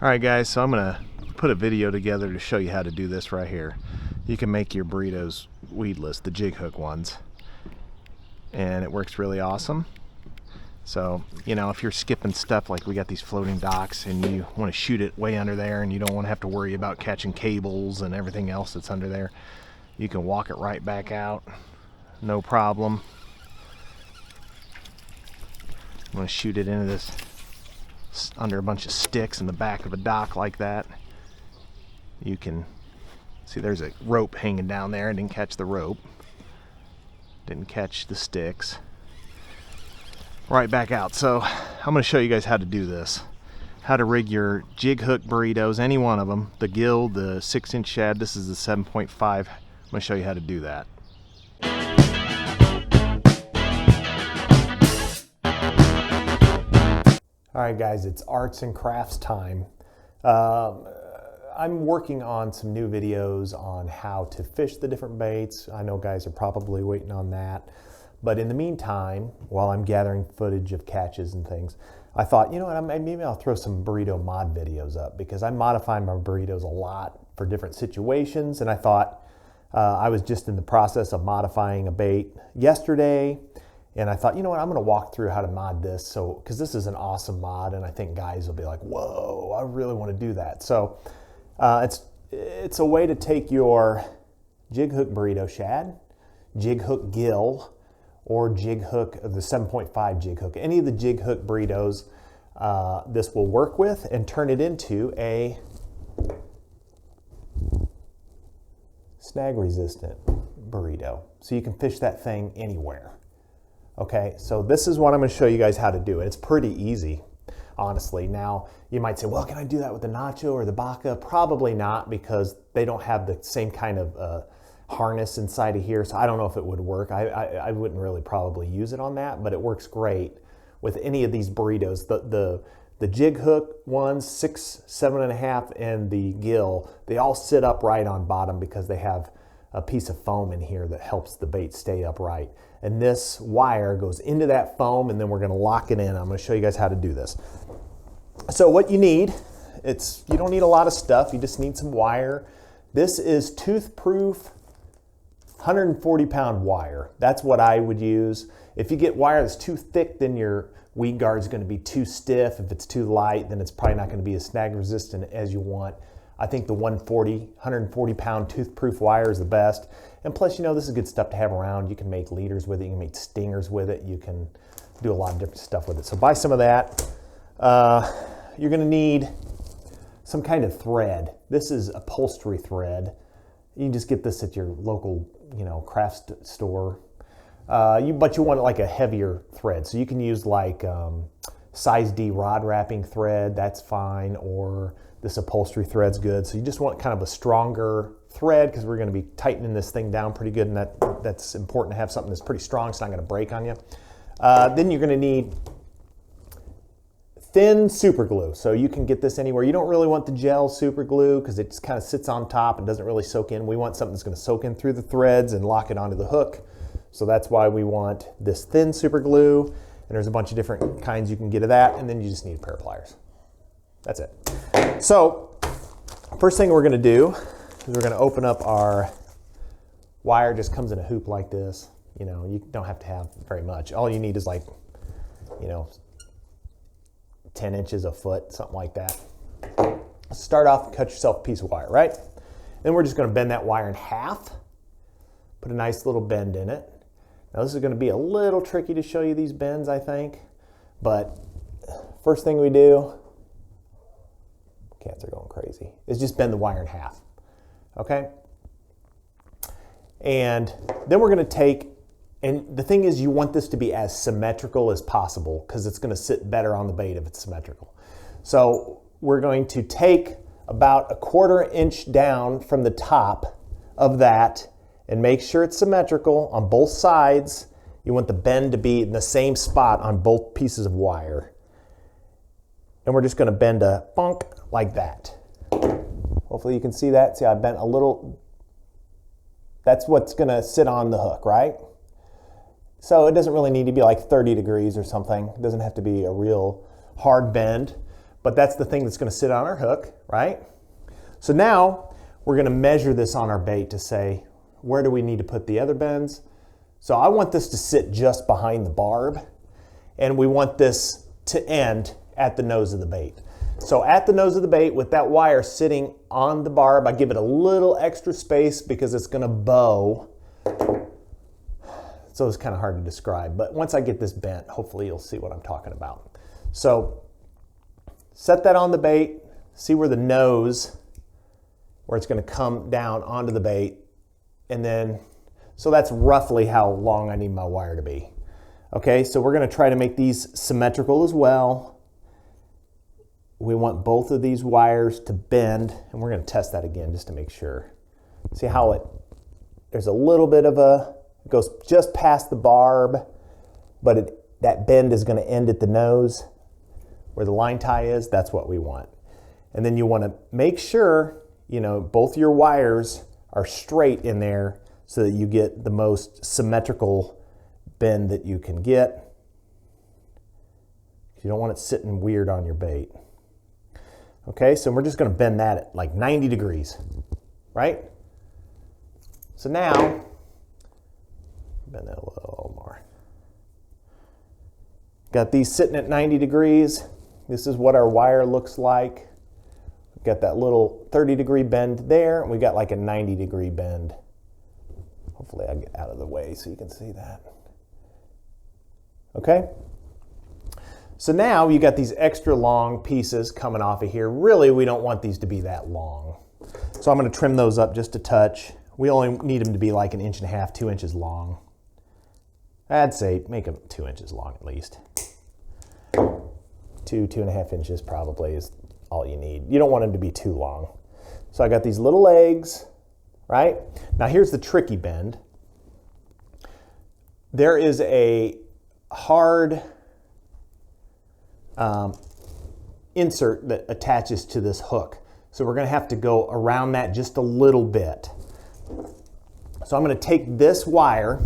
Alright guys, so I'm going to put a video together to show you how to do this right here. You can make your burritos weedless, the Jighook ones. And it works really awesome. So, you know, if you're skipping stuff like we got these floating docks and you want to shoot it way under there and you don't want to have to worry about catching cables and everything else that's under there, you can walk it right back out. No problem. I'm going to shoot it into this under a bunch of sticks in the back of a dock like that. You can see there's a rope hanging down there. I didn't catch the rope, didn't catch the sticks. Right back out. So I'm going to show you guys how to do this, how to rig your Jighook burritos, any one of them, the Gill, the 6-inch shad. This is the 7.5. I'm going to show you how to do that. Alright guys, it's arts and crafts time. I'm working on some new videos on how to fish the different baits. I know guys are probably waiting on that. But in the meantime, while I'm gathering footage of catches and things, I thought, you know what, maybe I'll throw some burrito mod videos up because I modify my burritos a lot for different situations. And I thought, I was just in the process of modifying a bait yesterday. And I thought, you know what, I'm going to walk through how to mod this. So, because this is an awesome mod, and I think guys will be like, whoa, I really want to do that. So, it's a way to take your Jighook Burrito Shad, Jighook Gill, or Jighook, the 7.5 Jighook, any of the Jighook burritos, this will work with, and turn it into a snag resistant burrito. So you can fish that thing anywhere. Okay, so this is what I'm going to show you guys how to do. It's pretty easy, honestly. Now, you might say, well, can I do that with the Nacho or the Baca? Probably not, because they don't have the same kind of harness inside of here, so I don't know if it would work. I wouldn't really probably use it on that, but it works great with any of these burritos. The Jighook ones, 6, 7.5, and the Gill, they all sit upright on bottom because they have a piece of foam in here that helps the bait stay upright. And this wire goes into that foam, and then we're going to lock it in. I'm going to show you guys how to do this. So what you need, you don't need a lot of stuff. You just need some wire. This is tooth-proof 140-pound wire. That's what I would use. If you get wire that's too thick, then your weed guard is going to be too stiff. If it's too light, then it's probably not going to be as snag resistant as you want. I think the 140-pound tooth-proof wire is the best. And plus, you know, this is good stuff to have around. You can make leaders with it. You can make stingers with it. You can do a lot of different stuff with it. So buy some of that. You're going to need some kind of thread. This is upholstery thread. You can just get this at your local, you know, craft store. But you want like a heavier thread. So you can use like size D rod wrapping thread. That's fine. Or this upholstery thread's good. So you just want kind of a stronger thread because we're going to be tightening this thing down pretty good, and that's important to have something that's pretty strong. It's not going to break on you. Then you're going to need thin super glue. So you can get this anywhere. You don't really want the gel super glue because it just kind of sits on top and doesn't really soak in. We want something that's going to soak in through the threads and lock it onto the hook. So that's why we want this thin super glue. And there's a bunch of different kinds you can get of that. And then you just need a pair of pliers. That's it. So first thing we're going to do is we're going to open up our wire. Just comes in a hoop like this. You know, you don't have to have very much. All you need is like, you know, 10 inches, a foot, something like that. Start off and cut yourself a piece of wire, right? Then we're just going to bend that wire in half. Put a nice little bend in it. Now this is going to be a little tricky to show you these bends, I think. But first thing we do, cats are going crazy, is just bend the wire in half. Okay? And then we're going to take, and the thing is you want this to be as symmetrical as possible because it's going to sit better on the bait if it's symmetrical. So we're going to take about 1/4 inch down from the top of that and make sure it's symmetrical on both sides. You want the bend to be in the same spot on both pieces of wire. And we're just going to bend a bonk like that. Hopefully you can see that. See, I bent a little. That's what's going to sit on the hook, right? So it doesn't really need to be like 30 degrees or something. It doesn't have to be a real hard bend. but that's the thing that's going to sit on our hook, right? So now we're going to measure this on our bait to say, where do we need to put the other bends? So I want this to sit just behind the barb, and we want this to end at the nose of the bait. So at the nose of the bait, with that wire sitting on the barb, I give it a little extra space because it's going to bow. So it's kind of hard to describe, but once I get this bent, hopefully you'll see what I'm talking about. So set that on the bait, see where the nose, where it's going to come down onto the bait, and then, so that's roughly how long I need my wire to be. Okay, so we're going to try to make these symmetrical as well. We want both of these wires to bend, and we're going to test that again just to make sure. See how there's a little bit of it goes just past the barb, but that bend is going to end at the nose where the line tie is. That's what we want. And then you want to make sure, both your wires are straight in there so that you get the most symmetrical bend that you can get. You don't want it sitting weird on your bait. Okay, so we're just going to bend that at like 90 degrees, right? So now, bend that a little more. Got these sitting at 90 degrees. This is what our wire looks like. We've got that little 30-degree bend there, and we got like a 90-degree bend. Hopefully I get out of the way so you can see that. Okay? So now you got these extra long pieces coming off of here. Really, we don't want these to be that long. So I'm going to trim those up just a touch. We only need them to be like 1.5 inches, 2 inches long. I'd say make them 2 inches long at least. 2.5 inches probably is all you need. You don't want them to be too long. So I got these little legs, right? Now here's the tricky bend. There is a hard insert that attaches to this hook. So we're going to have to go around that just a little bit. So I'm going to take this wire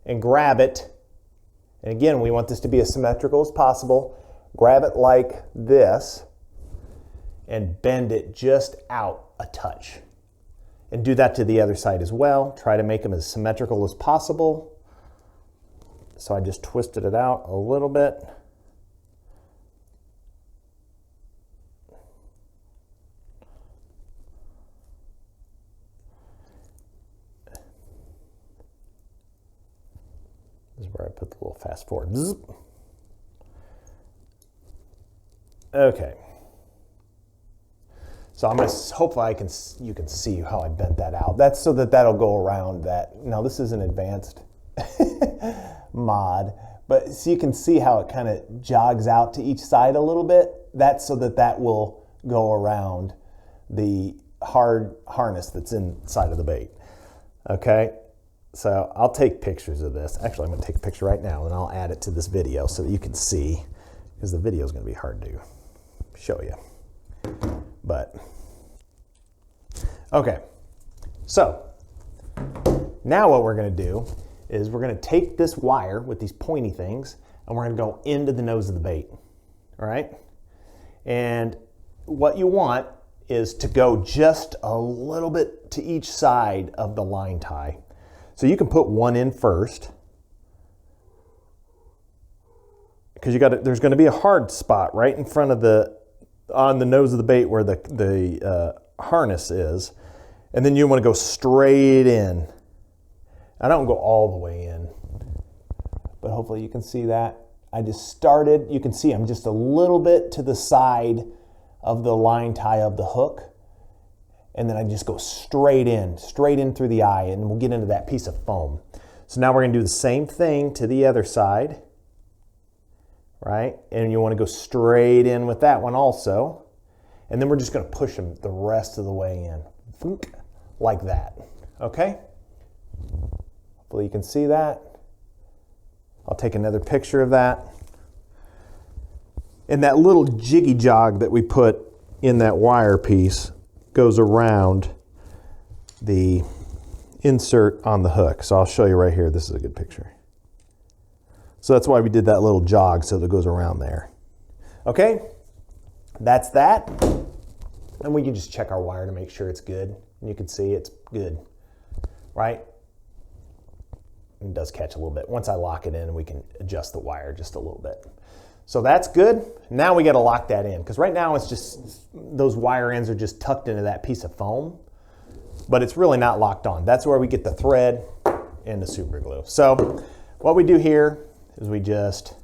and grab it. And again, we want this to be as symmetrical as possible. Grab it like this and bend it just out a touch. And do that to the other side as well. Try to make them as symmetrical as possible. So I just twisted it out a little bit. This is where I put the little fast forward. Zzz. Okay. So I'm going to, hopefully you can see how I bent that out. That's so that that'll go around that. Now this is an advanced mod, but so you can see how it kind of jogs out to each side a little bit. That's so that that will go around the hard harness that's inside of the bait. Okay. So I'll take pictures of this. Actually, I'm going to take a picture right now and I'll add it to this video so that you can see, because the video is going to be hard to show you. But, okay. So, now what we're going to do is we're going to take this wire with these pointy things and we're going to go into the nose of the bait. All right? And what you want is to go just a little bit to each side of the line tie. So you can put one in first, because there's going to be a hard spot right in front of on the nose of the bait where the harness is, and then you want to go straight in. I don't go all the way in, but hopefully you can see that. I just started. You can see I'm just a little bit to the side of the line tie of the hook. And then I just go straight in through the eye, and we'll get into that piece of foam. So now we're going to do the same thing to the other side, right? And you want to go straight in with that one also. And then we're just going to push them the rest of the way in, like that, okay? Hopefully you can see that. I'll take another picture of that. And that little jiggy jog that we put in that wire piece goes around the insert on the hook. So I'll show you right here. This is a good picture. So that's why we did that little jog, so that it goes around there. Okay? that's that. And we can just check our wire to make sure it's good. And you can see it's good, right? It does catch a little bit. Once I lock it in, we can adjust the wire just a little bit. So that's good. Now we got to lock that in, because right now it's just, those wire ends are just tucked into that piece of foam, but it's really not locked on. That's where we get the thread and the super glue. So what we do here is we just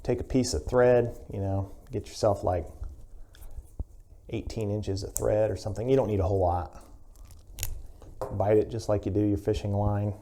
take a piece of thread, you know, get yourself like 18 inches of thread or something. You don't need a whole lot. Bite it just like you do your fishing line.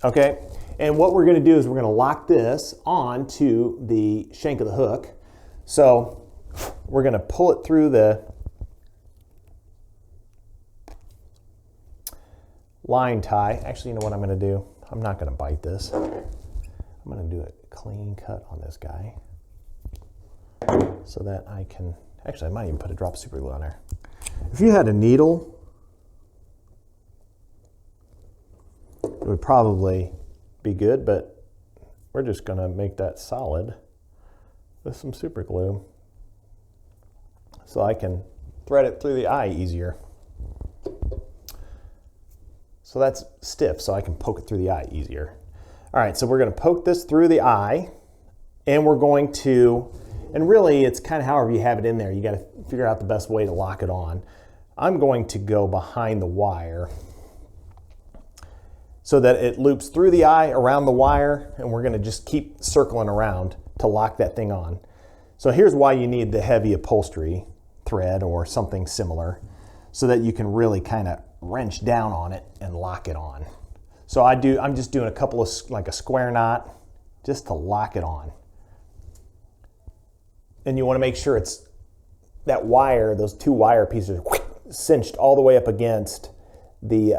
Okay, and what we're going to do is we're going to lock this onto the shank of the hook. So we're going to pull it through the line tie. Actually, you know what I'm going to do? I'm not going to bite this. I'm going to do a clean cut on this guy so that I can, actually I might even put a drop of super glue on there. If you had a needle, it would probably be good, but we're just going to make that solid with some super glue so I can thread it through the eye easier. So that's stiff, so I can poke it through the eye easier. All right, so we're going to poke this through the eye, and we're going to, and really it's kind of however you have it in there. You got to figure out the best way to lock it on. I'm going to go behind the wire so that it loops through the eye, around the wire, and we're going to just keep circling around to lock that thing on. So here's why you need the heavy upholstery thread or something similar, so that you can really kind of wrench down on it and lock it on. So I'm just doing a couple of, like a square knot, just to lock it on. And you want to make sure it's, that wire, those two wire pieces are cinched all the way up against the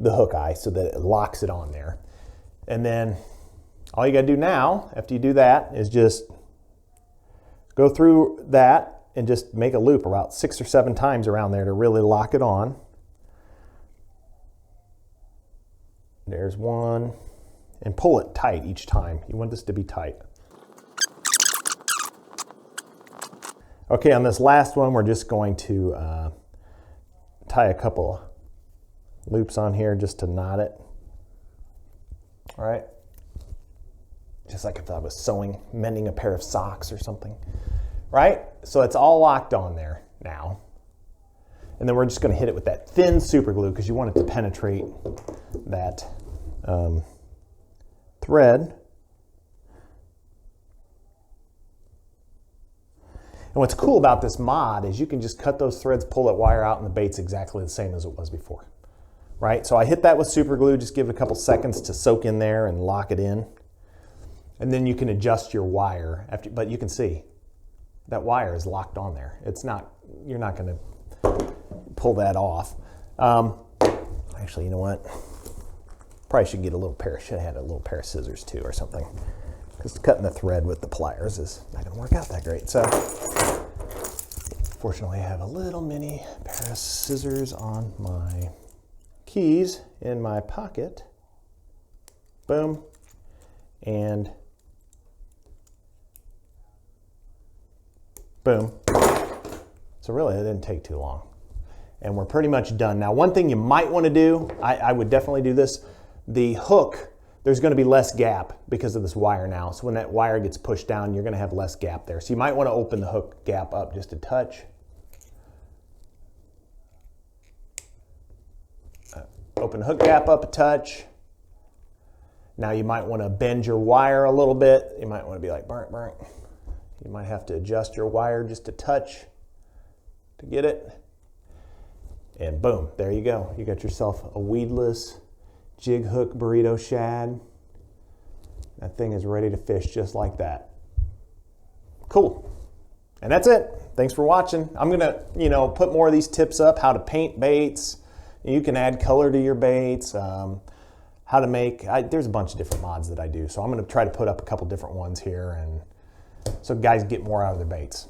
hook eye so that it locks it on there. And then all you got to do now, after you do that, is just go through that and just make a loop about 6 or 7 times around there to really lock it on. There's one, and pull it tight each time. You want this to be tight. Okay, on this last one, we're just going to tie a couple loops on here just to knot it. All right, just like if I was mending a pair of socks or something, right? So it's all locked on there now. And then we're just going to hit it with that thin super glue because you want it to penetrate that thread. And what's cool about this mod is you can just cut those threads, pull that wire out, and the bait's exactly the same as it was before, right? So I hit that with super glue, just give it a couple seconds to soak in there and lock it in. And then you can adjust your wire, but you can see that wire is locked on there. It's not, you're not going to pull that off. Actually, you know what? Probably should get a little pair, should have had a little pair of scissors too or something. Because cutting the thread with the pliers is not going to work out that great. So, fortunately, I have a little mini pair of scissors on my keys in my pocket. Boom. And boom. So really, it didn't take too long. And we're pretty much done. Now, one thing you might want to do, I would definitely do this, the hook, there's going to be less gap because of this wire now. So when that wire gets pushed down, you're going to have less gap there. So you might want to open the hook gap up just a touch. Open the hook gap up a touch. Now you might want to bend your wire a little bit. You might want to be like, burnt, burnt. You might have to adjust your wire just a touch to get it. And boom, there you go. You got yourself a weedless Jighook Burrito Shad. That thing is ready to fish just like that. Cool. And that's it. Thanks for watching. I'm gonna, put more of these tips up, how to paint baits. You can add color to your baits. How to make, there's a bunch of different mods that I do. So I'm gonna try to put up a couple different ones here, and so guys get more out of their baits.